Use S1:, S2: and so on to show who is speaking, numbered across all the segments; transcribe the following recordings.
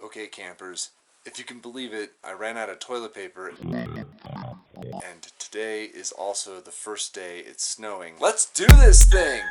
S1: Okay, campers, if you can believe it, I ran out of toilet paper, and today is also the first day it's snowing. Let's do this thing!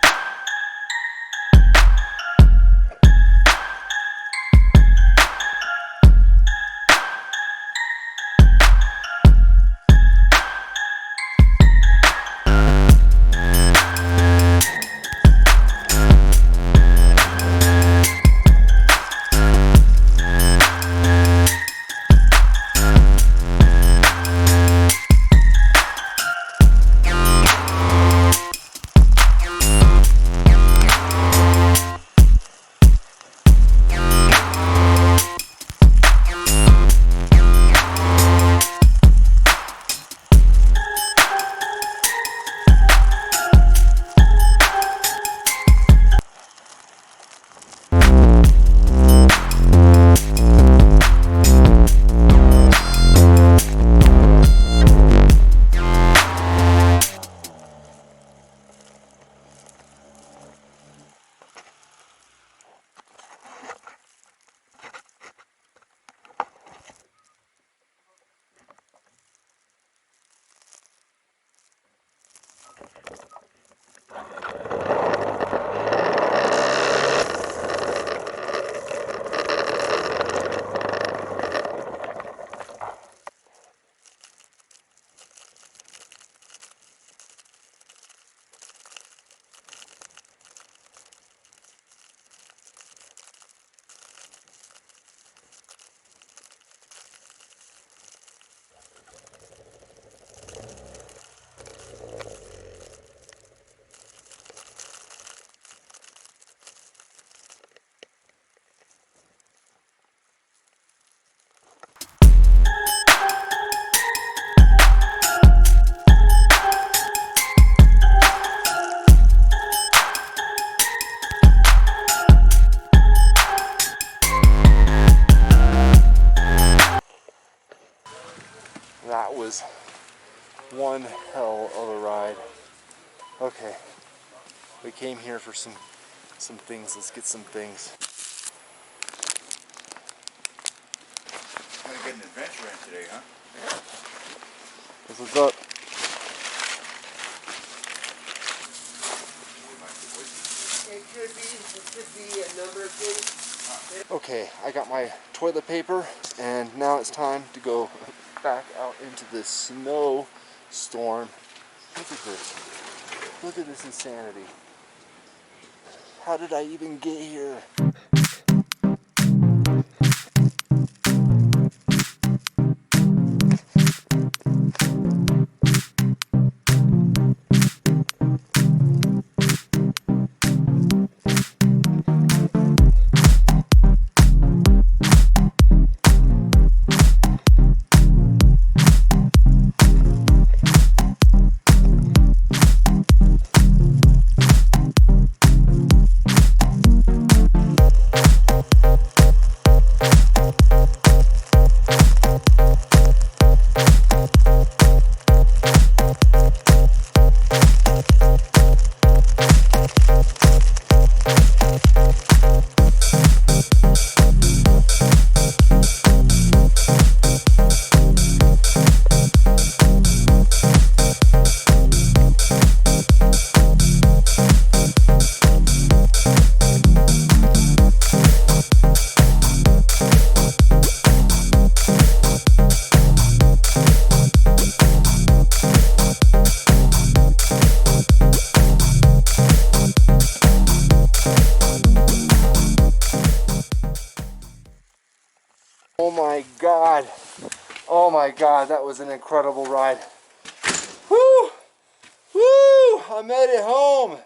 S1: That was one hell of a ride. Okay, we came here for some things. Let's get some things.
S2: Gonna get an adventure in today, huh?
S1: This is up.
S3: It could be a number of things.
S1: Okay, I got my toilet paper, and now it's time to go back out into the snowstorm. Look at this. Look at this insanity. How did I even get here? Oh my God, that was an incredible ride. Woo! Woo! I made it home.